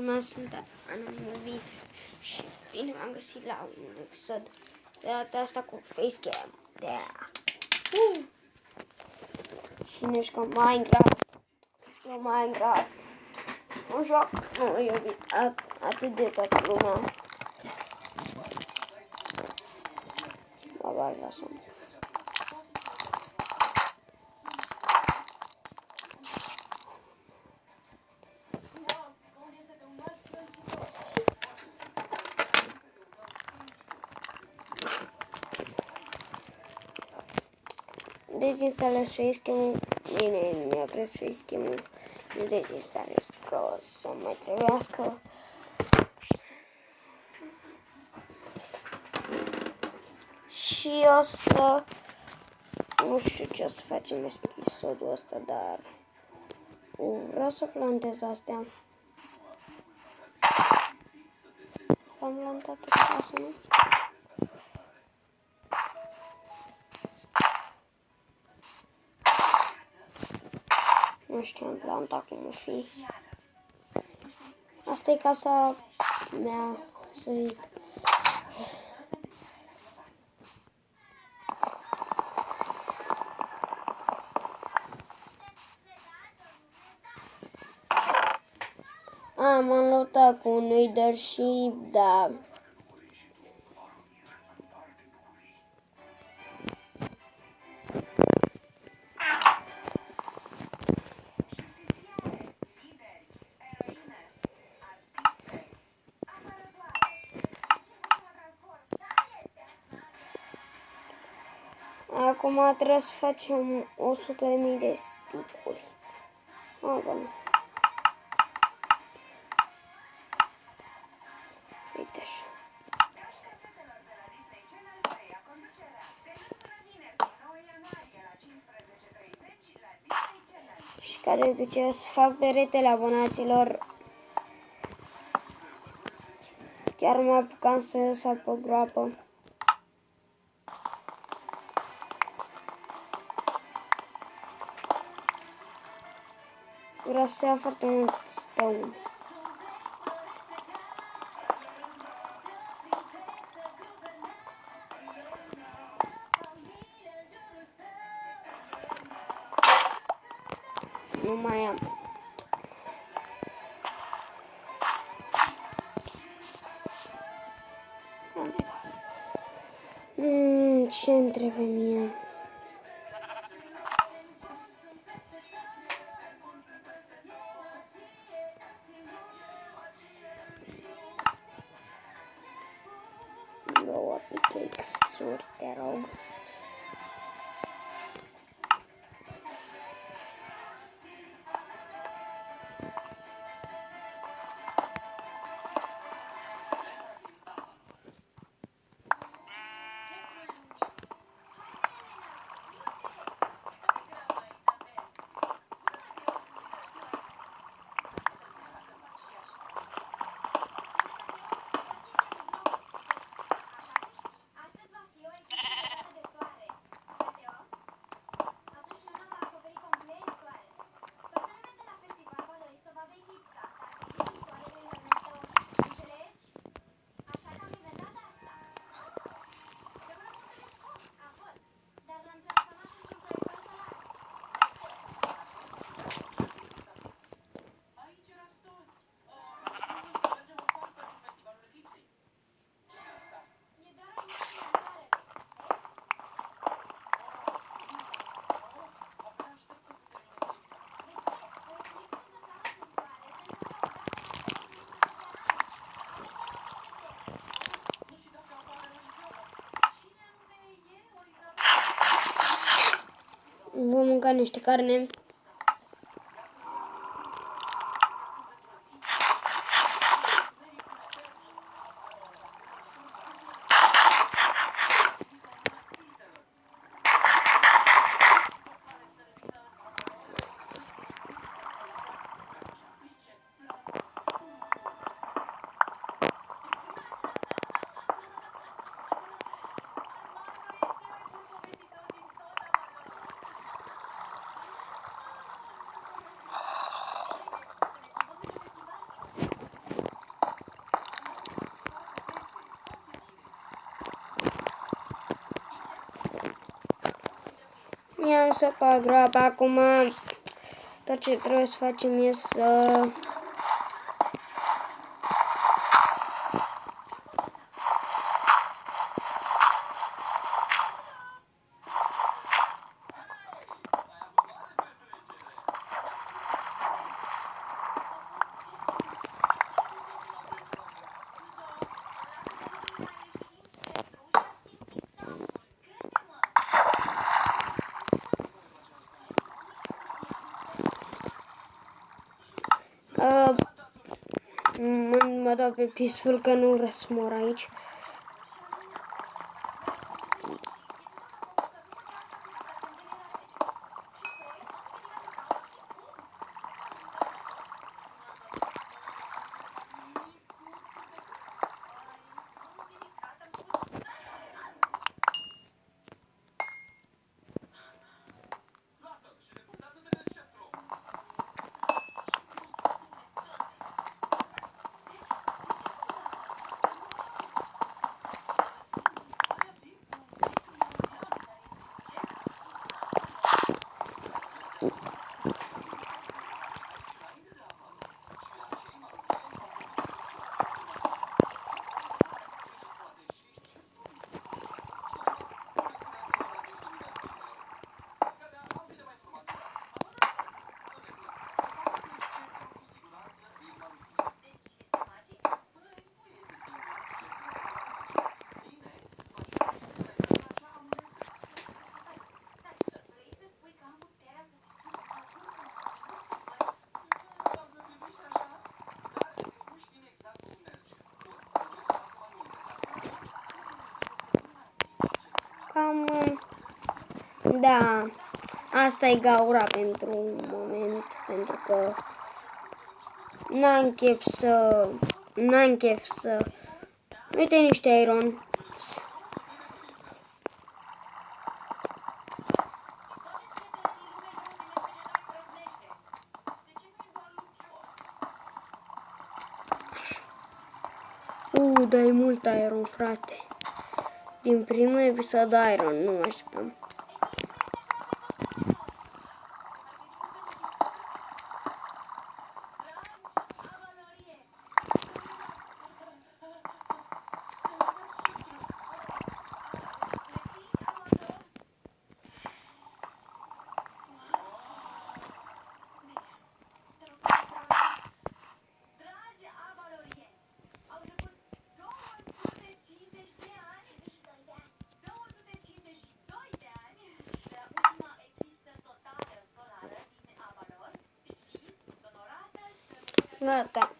lumea, sunt Anamovie și bine m-am găsit la un episod de data asta cu facecam. Și ne jucăm Minecraft. Minecraft. Un joc nu iubit atât de toată lumea. Mă bag la somn. Dezinstalez facecam-ul. Bine, mi-a prins facecam-ul. Nu dezinstalez, că o să mai trebuiască. Și o să... Nu știu ce o să facem episodul ăsta, dar... Vreau să plantez astea. Am plantat acasă, nu? Nu știu, am plantat cum o fi. Asta e casa mea, să zic. M-am luptat cu un leadership, da. Acum trebuie să facem 100.000 de sticuri. Bun. Uite așa. Și ca de obicei o să fac peretele abonaților. Chiar mă apucam să sar pe groapă. Vreau să iau foarte mult stone. Nu mai am. Ce-mi trebuie mie? Două pickaxe-uri, te rog. Vom mânca niște carne. I-am săpat groapa acum. Tot ce trebuie să facem e să... Mă dau pe peaceful că nu vreau să mor aici. Cam... Da, asta e gaura pentru un moment, pentru că n-am chef să... Uite niște iron. Dar e mult iron, frate. Din primul episod iron, nu mai spun. Gata.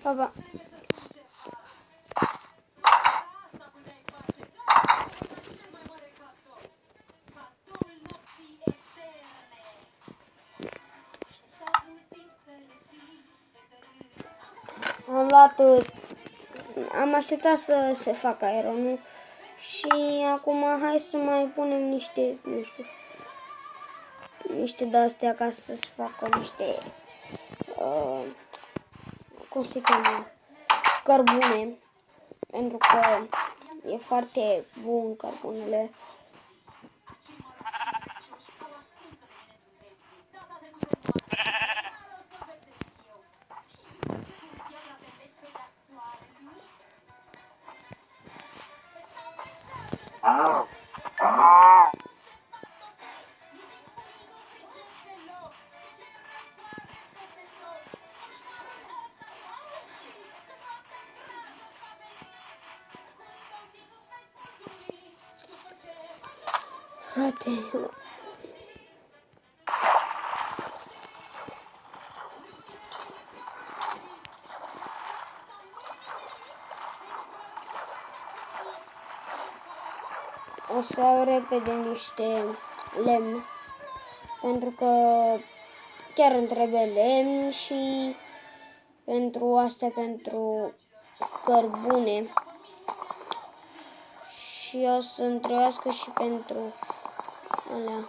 Pa. Am așteptat să se facă ironul și acum hai să mai punem niște, nu știu, niște de-astea ca să se facă niște, cum se cheamă, cărbune, pentru că e foarte bun cărbunele. Frate, o să iau repede niște lemn, pentru că chiar îmi trebuie lemn și pentru astea, pentru cărbune. Și o să-mi trebuiască și pentru alea.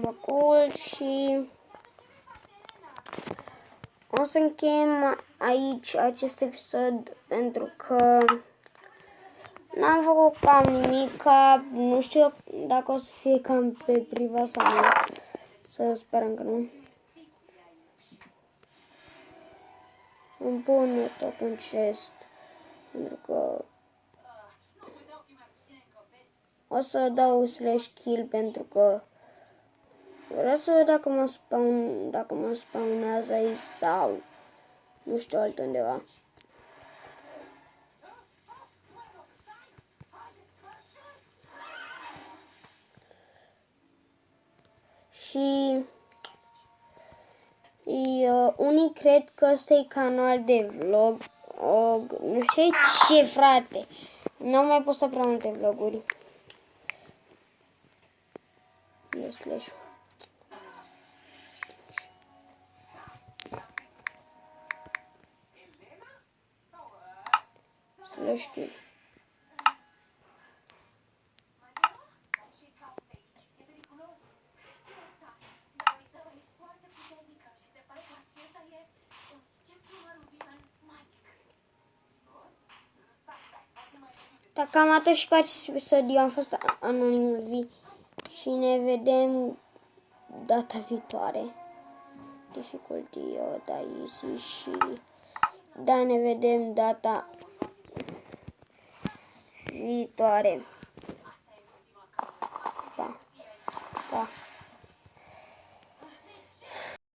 Mă culc și o să încheiem aici acest episod, pentru că n-am făcut cam nimic, nu știu dacă o să fie cam pe privat sau nu, să sperăm că nu. Îmi pun tot un chest, pentru că o să dau /kill, pentru că vreau să văd dacă mă spawnează aici sau nu știu altundeva. Și unii cred că ăsta e canal de vlog. Nu știu ce, frate. N-am mai postat prea multe vloguri. /kill. Cam atât și cu acest episod. Eu am fost Anonimul V și ne vedem data viitoare. Difficulty, da, easy și da, ne vedem data viitoare.